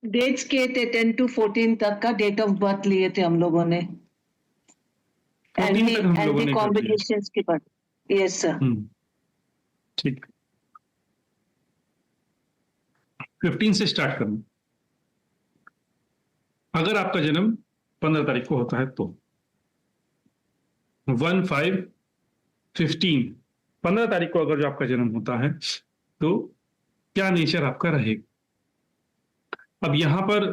Dates किए थे 10 to 14 तक का डेट ऑफ बर्थ लिए थे हम लोगों ने 14 तक हम लोगों एंटी ने कर लिया। कॉम्बिनेशंस के बाद। Yes sir. ठीक, 15 से स्टार्ट करना। अगर आपका जन्म 15 तारीख को होता है तो 1/5/15 15 तारीख को अगर जो आपका जन्म होता है तो क्या नेचर आपका रहेगा। अब यहां पर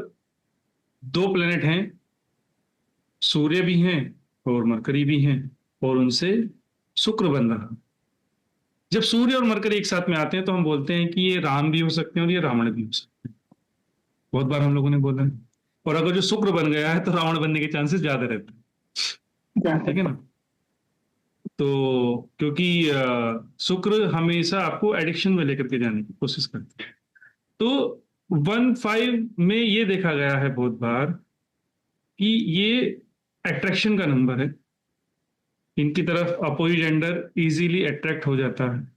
2 प्लेनेट हैं, सूर्य भी हैं और मरकरी भी हैं, और उनसे शुक्र बन रहा। जब सूर्य और मरकरी एक साथ में आते हैं तो हम बोलते हैं कि ये राम भी हो सकते हैं और ये रावण भी हो सकते हैं। बहुत बार हम लोगों ने बोला है। और अगर जो शुक्र बन गया है तो रावण बनने के चांसेस ज्यादा रहते हैं, ठीक है ना। तो क्योंकि शुक्र हमेशा आपको एडिक्शन में लेकर के जाने की कोशिश करते हैं। तो 1/5 में ये देखा गया है बहुत बार कि ये अट्रैक्शन का नंबर है। इनकी तरफ अपोजिट जेंडर इजीली अट्रैक्ट हो जाता है।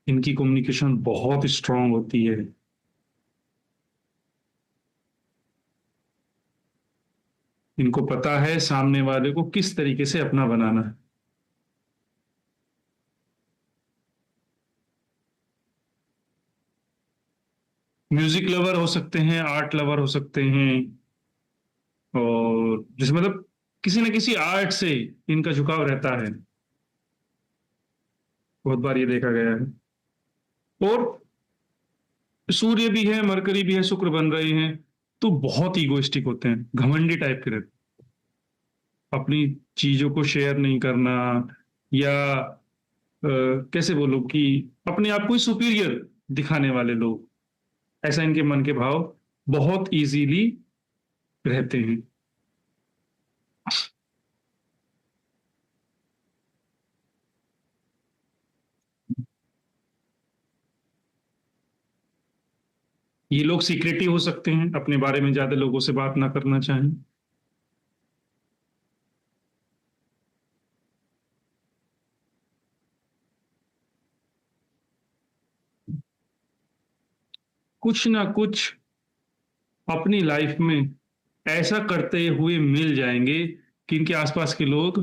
इनकी कम्युनिकेशन बहुत स्ट्रांग होती है। इनको पता है सामने वाले को किस तरीके से अपना बनाना है। म्यूजिक लवर हो सकते हैं, आर्ट लवर हो सकते हैं, और जिस मतलब किसी न किसी आर्ट से इनका झुकाव रहता है। बहुत बार ये देखा गया है। और सूर्य भी है, मरकरी भी है, शुक्र बन रहे हैं तो बहुत ईगोइस्टिक होते हैं, घमंडी टाइप के रहते हैं। अपनी चीजों को शेयर नहीं करना, या कैसे बोलो कि अपने आप को सुपीरियर दिखाने वाले लोग, ऐसा इनके मन के भाव बहुत इजीली रहते हैं। ये लोग सीक्रेटिव हो सकते हैं, अपने बारे में ज्यादा लोगों से बात ना करना चाहें। कुछ ना कुछ अपनी लाइफ में ऐसा करते हुए मिल जाएंगे कि इनके आसपास के लोग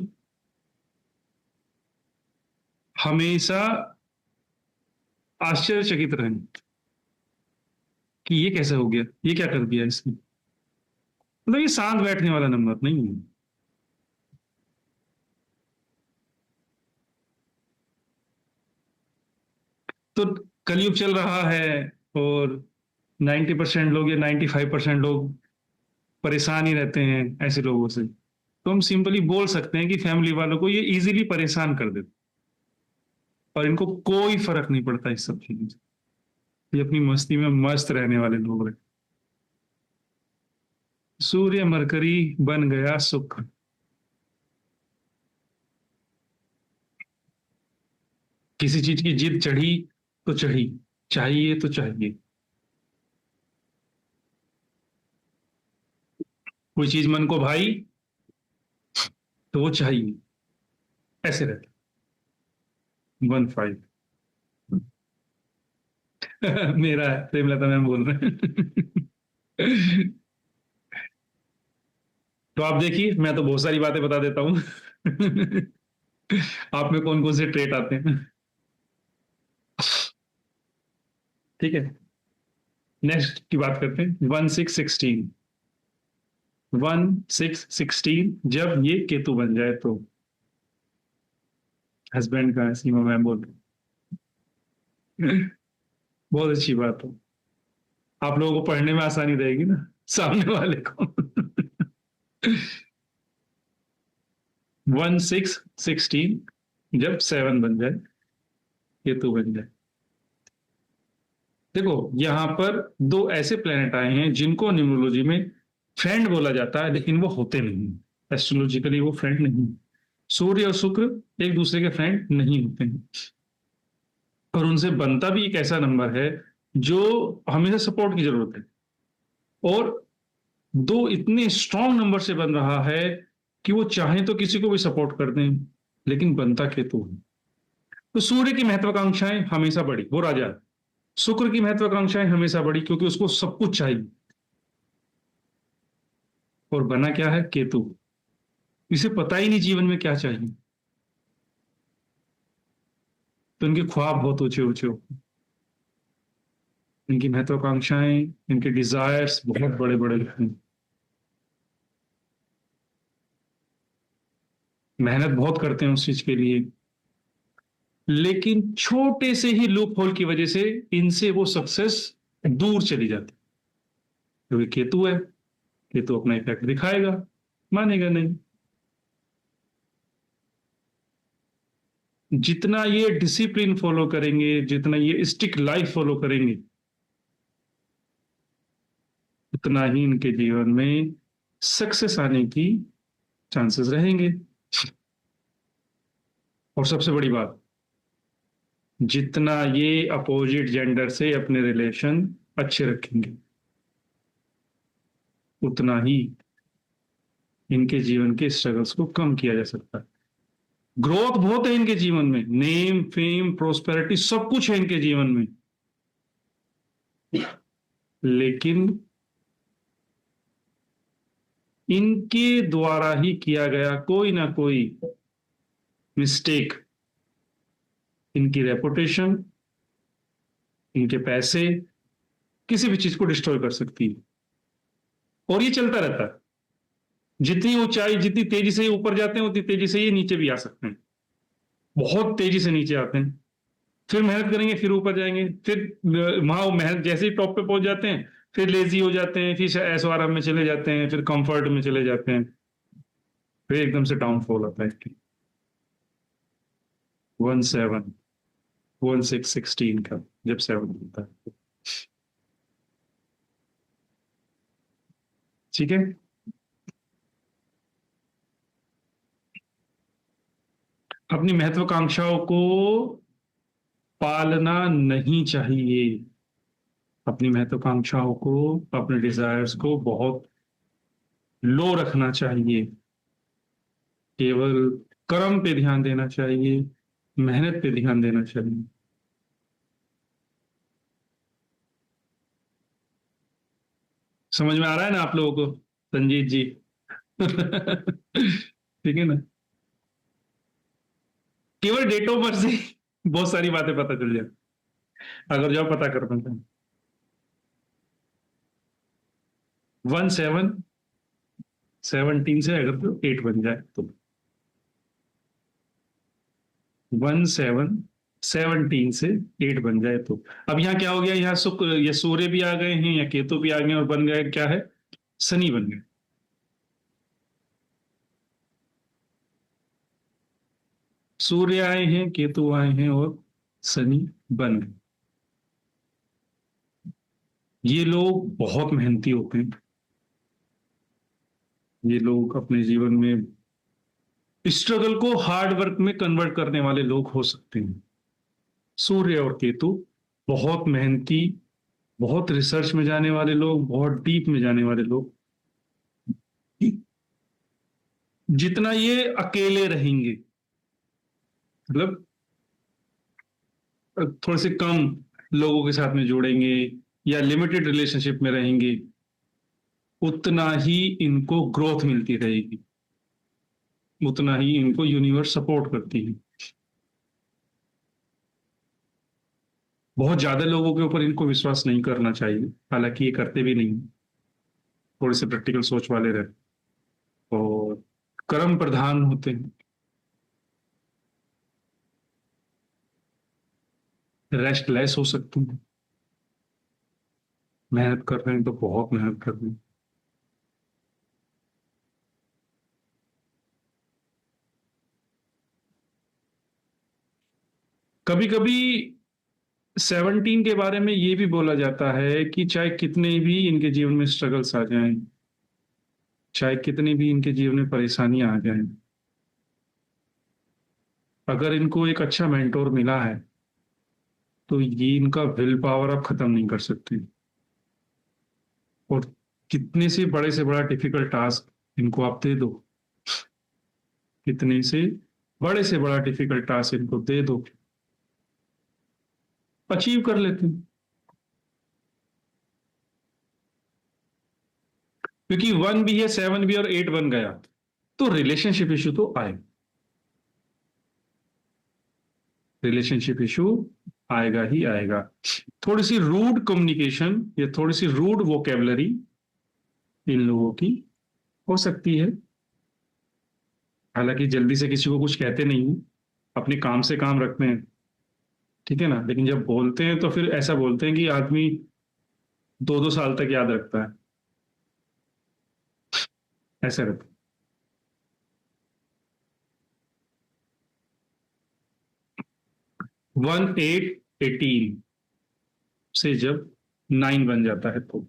हमेशा आश्चर्यचकित रहेंगे कि ये कैसे हो गया, ये क्या कर दिया इसने। मतलब ये शांत बैठने वाला नंबर नहीं है। तो कलयुग चल रहा है और 90% लोग या 95% लोग परेशान ही रहते हैं ऐसे लोगों से। तो हम सिंपली बोल सकते हैं कि फैमिली वालों को ये इजीली परेशान कर देते, और इनको कोई फर्क नहीं पड़ता इस सब चीजों से। ये अपनी मस्ती में मस्त रहने वाले लोग रहे। सूर्य मरकरी बन गया शुक्र। किसी चीज की जिद चढ़ी तो चढ़ी, चाहिए तो चाहिए। कोई चीज मन को भाई तो वो चाहिए, ऐसे रहता। 1/5 मेरा है, प्रेमलता मैम बोल रहे हैं। तो आप देखिए, मैं तो बहुत सारी बातें बता देता हूँ। आप में कौन कौन से ट्रेट आते हैं। ठीक है, नेक्स्ट की बात करते हैं। 1/6/16 जब ये केतु बन जाए तो। हस्बैंड का है, सीमा मैम बोल रहे हैं। बहुत अच्छी बात हो, आप लोगों को पढ़ने में आसानी रहेगी ना सामने वाले को। 1/6/16 जब 7 बन जाए, केतु बन जाए। देखो यहां पर 2 ऐसे प्लेनेट आए हैं जिनको न्यूमरोलॉजी में फ्रेंड बोला जाता है, लेकिन वो होते नहीं। एस्ट्रोलॉजिकली वो फ्रेंड नहीं। सूर्य और शुक्र एक दूसरे के फ्रेंड नहीं होते हैं, और उनसे बनता भी एक ऐसा नंबर है जो हमेशा सपोर्ट की जरूरत है। और 2 इतने स्ट्रॉन्ग नंबर से बन रहा है कि वो चाहे तो किसी को भी सपोर्ट कर दें, लेकिन बनता केतु है। तो सूर्य की महत्वाकांक्षाएं हमेशा बड़ी, वो राजा है। शुक्र की महत्वाकांक्षाएं हमेशा बड़ी, क्योंकि उसको सब कुछ चाहिए। और बना क्या है? केतु। इसे पता ही नहीं जीवन में क्या चाहिए, तो इनके ख्वाब बहुत ऊंचे ऊंचे होते हैं, इनकी महत्वाकांक्षाएं, इनके डिजायर्स बहुत बड़े बड़े होते हैं। मेहनत बहुत करते हैं उस चीज के लिए, लेकिन छोटे से ही लूप होल की वजह से इनसे वो सक्सेस दूर चली जाती है। क्योंकि केतु है, केतु अपना इफेक्ट दिखाएगा, मानेगा नहीं। जितना ये डिसिप्लिन फॉलो करेंगे, जितना ये स्टिक लाइफ फॉलो करेंगे, उतना ही इनके जीवन में सक्सेस आने की चांसेस रहेंगे। और सबसे बड़ी बात, जितना ये अपोजिट जेंडर से अपने रिलेशन अच्छे रखेंगे, उतना ही इनके जीवन के स्ट्रगल्स को कम किया जा सकता है। ग्रोथ बहुत है इनके जीवन में, नेम फेम प्रोस्पेरिटी सब कुछ है इनके जीवन में, लेकिन इनके द्वारा ही किया गया कोई ना कोई मिस्टेक इनकी रेपुटेशन, इनके पैसे, किसी भी चीज को डिस्ट्रॉय कर सकती है। और ये चलता रहता है। जितनी ऊंचाई, जितनी तेजी से ये ऊपर जाते हैं, उतनी तेजी से ये नीचे भी आ सकते हैं। बहुत तेजी से नीचे आते हैं, फिर मेहनत करेंगे, फिर ऊपर जाएंगे, फिर वहां वो मेहनत जैसे ही टॉप पे पहुंच जाते हैं, फिर लेजी हो जाते हैं, फिर ऐशो आराम में चले जाते हैं, फिर कंफर्ट में चले जाते हैं, फिर एकदम से डाउनफॉल आता है। 17 16 का जब 7 होता है, ठीक है। अपनी महत्वाकांक्षाओं को पालना नहीं चाहिए। अपनी महत्वाकांक्षाओं को, अपने डिजायर्स को बहुत लो रखना चाहिए। केवल कर्म पे ध्यान देना चाहिए, मेहनत पे ध्यान देना चाहिए। समझ में आ रहा है ना आप लोगों को, संजीत जी? ठीक है ना? केवल डेट ऑफ बर्थ से बहुत सारी बातें पता चल जाए, अगर जो आप पता कर पाते हैं। 17 से अगर तो 8 बन जाए तो 17 से 8 बन जाए तो, अब यहाँ क्या हो गया? यहाँ शुक्र या सूर्य भी आ गए हैं, या केतु भी आ गए, और बन गए क्या है? शनि बन गए। सूर्य आए हैं, केतु आए हैं, और शनि बन गए। ये लोग बहुत मेहनती होते हैं। ये लोग अपने जीवन में स्ट्रगल को हार्ड वर्क में कन्वर्ट करने वाले लोग हो सकते हैं। सूर्य और केतु बहुत मेहनती, बहुत रिसर्च में जाने वाले लोग, बहुत डीप में जाने वाले लोग। जितना ये अकेले रहेंगे, मतलब थोड़े से कम लोगों के साथ में जुड़ेंगे या लिमिटेड रिलेशनशिप में रहेंगे, उतना ही इनको ग्रोथ मिलती रहेगी, उतना ही इनको यूनिवर्स सपोर्ट करती है। बहुत ज्यादा लोगों के ऊपर इनको विश्वास नहीं करना चाहिए, हालांकि ये करते भी नहीं, थोड़े से प्रैक्टिकल सोच वाले रहते और कर्म प्रधान होते हैं। रेस्टलेस हो सकते हैं, मेहनत कर रहे हैं तो बहुत मेहनत कर रहे हैं। कभी कभी 17 के बारे में ये भी बोला जाता है कि चाहे कितने भी इनके जीवन में स्ट्रगल्स आ जाएं, चाहे कितनी भी इनके जीवन में परेशानियां आ जाएं, अगर इनको एक अच्छा मेंटोर मिला है, तो ये इनका विल पावर आप खत्म नहीं कर सकते। और कितने से बड़ा डिफिकल्ट टास्क इनको आप दे दो, कितने से बड़ा डिफिकल्ट टास्क इनको दे दो, अचीव कर लेते हैं। क्योंकि 1 भी है, 7 भी और 8 बन गया, तो रिलेशनशिप इशू तो आए, रिलेशनशिप इशू आएगा ही आएगा। थोड़ी सी रूड कम्युनिकेशन या थोड़ी सी रूड वोकेबलरी इन लोगों की हो सकती है। हालांकि जल्दी से किसी को कुछ कहते नहीं हूं, अपने काम से काम रखते हैं, ठीक है ना, लेकिन जब बोलते हैं तो फिर ऐसा बोलते हैं कि आदमी 2-2 साल तक याद रखता है, ऐसा रहता है। 1 8 18 से जब 9 बन जाता है तो